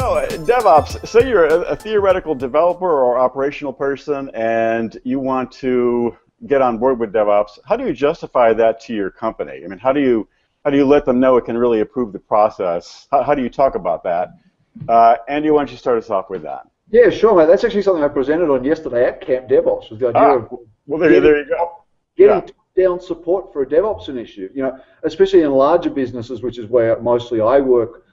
So, DevOps, say you're a theoretical developer or operational person and you want to get on board with DevOps. How do you justify that to your company? I mean, how do you let them know it can really improve the process? How do you talk about that? Andy, why don't you start us off with that? Yeah, sure, mate. That's actually something I presented on yesterday at Camp DevOps. Was the idea of well, there you go. Getting top-down support for a DevOps initiative. You know, especially in larger businesses, which is where mostly I work.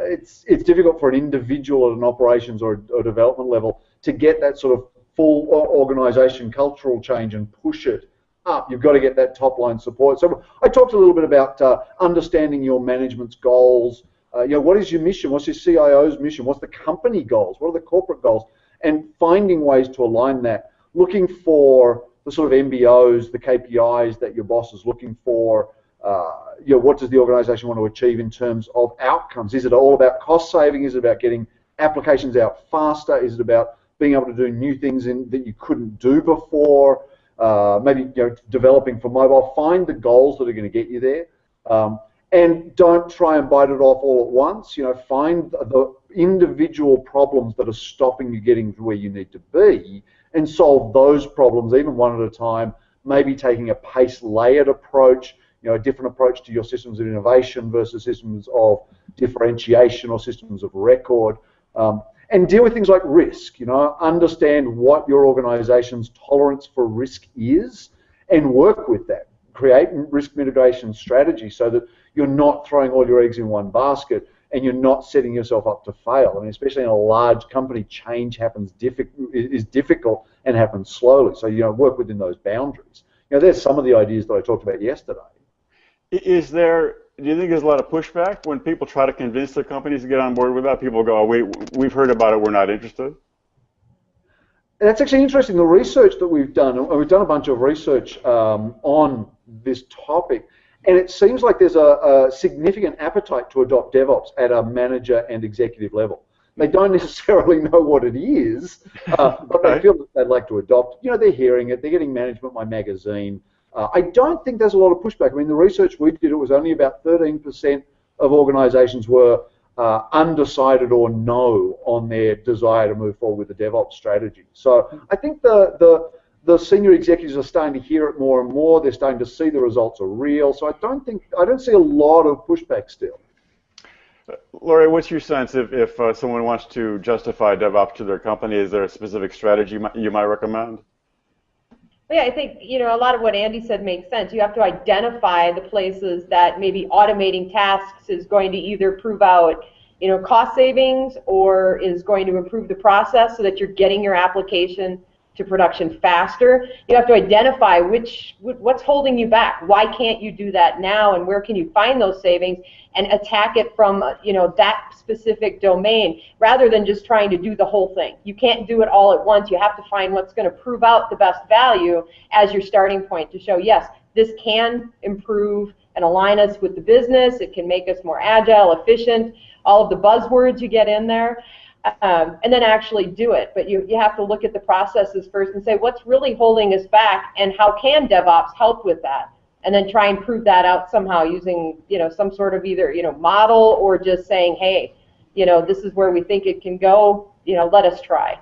It's difficult for an individual at an operations or development level to get that sort of full organization cultural change and push it up. You've got to get that top-line support. So I talked a little bit about understanding your management's goals. You know, what is your mission? What's your CIO's mission? What's the company goals? What are the corporate goals? And finding ways to align that. Looking for the sort of MBOs, the KPIs that your boss is looking for. You know, what does the organization want to achieve in terms of outcomes? Is it all about cost saving? Is it about getting applications out faster? Is it about being able to do new things that you couldn't do before? Maybe, you know, developing for mobile. Find the goals that are going to get you there. And don't try and bite it off all at once. You know, find the individual problems that are stopping you getting to where you need to be and solve those problems even one at a time, maybe taking a pace-layered approach, you know, a different approach to your systems of innovation versus systems of differentiation or systems of record. And deal with things like risk, you know, understand what your organization's tolerance for risk is and work with that. Create risk mitigation strategies so that you're not throwing all your eggs in one basket and you're not setting yourself up to fail. I mean, especially in a large company, change is difficult and happens slowly. So, you know, work within those boundaries. You know, there's some of the ideas that I talked about yesterday. Do you think there's a lot of pushback when people try to convince their companies to get on board with that? People go, oh, we've heard about it, we're not interested? And that's actually interesting. The research that we've done a bunch of research on this topic, and it seems like there's a significant appetite to adopt DevOps at a manager and executive level. They don't necessarily know what it is, but they feel that they'd like to adopt. You know, they're hearing it, they're getting Management My Magazine. I don't think there's a lot of pushback. I mean, the research we did, it was only about 13% of organizations were undecided or no on their desire to move forward with the DevOps strategy. So I think the senior executives are starting to hear it more and more. They're starting to see the results are real. So I don't see a lot of pushback still. Laurie, what's your sense if someone wants to justify DevOps to their company? Is there a specific strategy you might recommend? Yeah, I think, you know, a lot of what Andy said makes sense. You have to identify the places that maybe automating tasks is going to either prove out, you know, cost savings or is going to improve the process so that you're getting your application to production faster. You have to identify what's holding you back. Why can't you do that now, and where can you find those savings, and attack it from, you know, that specific domain rather than just trying to do the whole thing. You can't do it all at once. You have to find what's going to prove out the best value as your starting point to show, yes, this can improve and align us with the business. It can make us more agile, efficient, all of the buzzwords you get in there. And then actually do it. But you have to look at the processes first and say, what's really holding us back, and how can DevOps help with that? And then try and prove that out somehow using, you know, some sort of either, you know, model or just saying, hey, you know, this is where we think it can go, you know, let us try.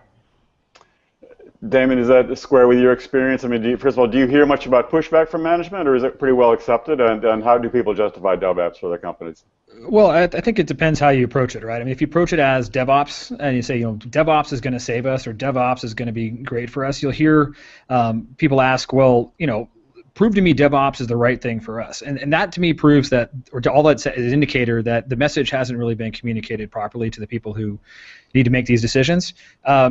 Damon, is that square with your experience? I mean, first of all, do you hear much about pushback from management, or is it pretty well accepted? And how do people justify DevOps for their companies? Well, I think it depends how you approach it, right? I mean, if you approach it as DevOps and you say, you know, DevOps is going to save us or DevOps is going to be great for us, you'll hear people ask, well, you know, prove to me DevOps is the right thing for us. And that to me proves that, or to all that's an indicator that the message hasn't really been communicated properly to the people who need to make these decisions.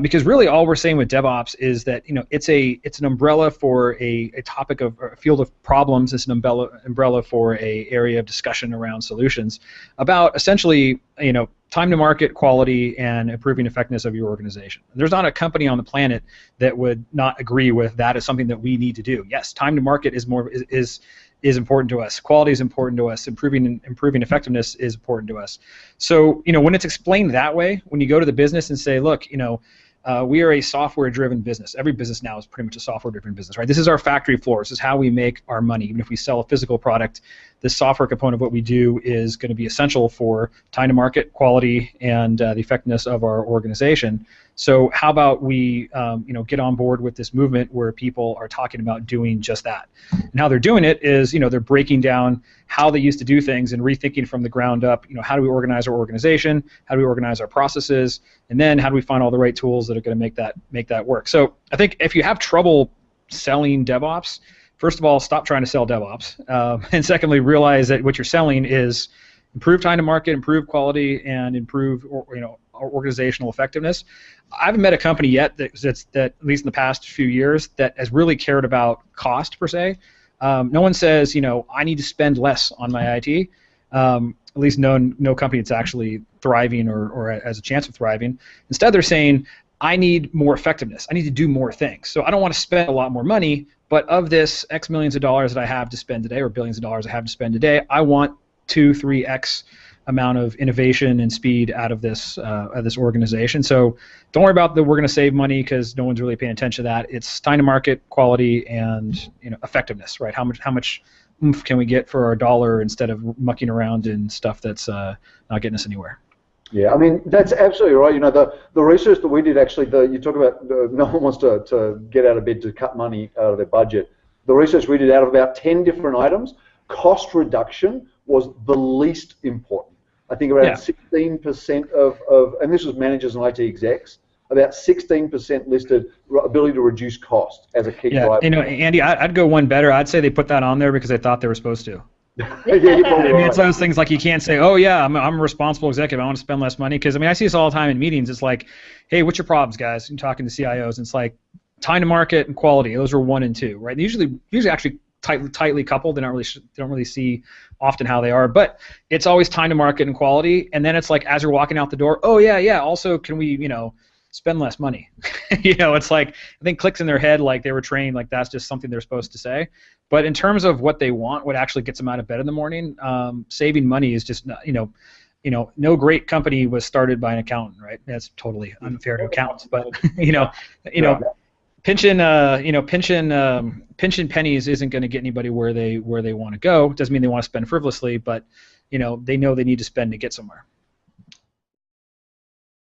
Because really all we're saying with DevOps is that, you know, it's an umbrella for a topic of a field of problems. It's an umbrella for a area of discussion around solutions about essentially, you know, time to market, quality, and improving effectiveness of your organization. There's not a company on the planet that would not agree with that as something that we need to do. Yes, time to market is important to us. Quality is important to us. Improving effectiveness is important to us. So, you know, when it's explained that way, when you go to the business and say, look, you know, we are a software-driven business. Every business now is pretty much a software-driven business, right? This is our factory floor. This is how we make our money. Even if we sell a physical product, this software component of what we do is going to be essential for time to market, quality, and the effectiveness of our organization. So how about we get on board with this movement where people are talking about doing just that? And how they're doing it is, they're breaking down how they used to do things and rethinking from the ground up, how do we organize our organization, how do we organize our processes, and then how do we find all the right tools that are going to make that work. So I think if you have trouble selling DevOps, first of all, stop trying to sell DevOps, and secondly, realize that what you're selling is improve time to market, improve quality, and improve organizational effectiveness. I haven't met a company yet that at least in the past few years, that has really cared about cost per se. No one says, I need to spend less on my IT. At least no company that's actually thriving or has a chance of thriving. Instead, they're saying, I need more effectiveness. I need to do more things. So I don't want to spend a lot more money, but of this X millions of dollars that I have to spend today, or billions of dollars I have to spend today, I want 2-3x amount of innovation and speed out of this organization. So don't worry about that we're going to save money, because no one's really paying attention to that. It's time to market, quality, and effectiveness, right? How much oomph can we get for our dollar instead of mucking around in stuff that's not getting us anywhere? Yeah, I mean, that's absolutely right. The research that we did, actually, you talk about no one wants to get out of bed to cut money out of their budget. The research we did, out of about 10 different items, cost reduction was the least important. I think around 16% of, and this was managers and IT execs, about 16% listed ability to reduce cost as a key driver. Andy, I'd go one better. I'd say they put that on there because they thought they were supposed to. You're probably right. It's those things like you can't say, oh yeah, I'm a responsible executive, I want to spend less money, because I see this all the time in meetings. It's like, hey, what's your problems, guys? I'm talking to CIOs, and it's like time to market and quality. Those are 1 and 2, right? Usually actually tightly coupled. They don't really see often how they are, but it's always time to market and quality. And then it's like, as you're walking out the door, oh yeah, also can we spend less money? It's like, I think clicks in their head, like they were trained like that's just something they're supposed to say. But in terms of what they want, what actually gets them out of bed in the morning, saving money is just not, no great company was started by an accountant, right? That's totally unfair to accountants, but pinching pennies isn't going to get anybody where they want to go. It doesn't mean they want to spend frivolously, but they know they need to spend to get somewhere.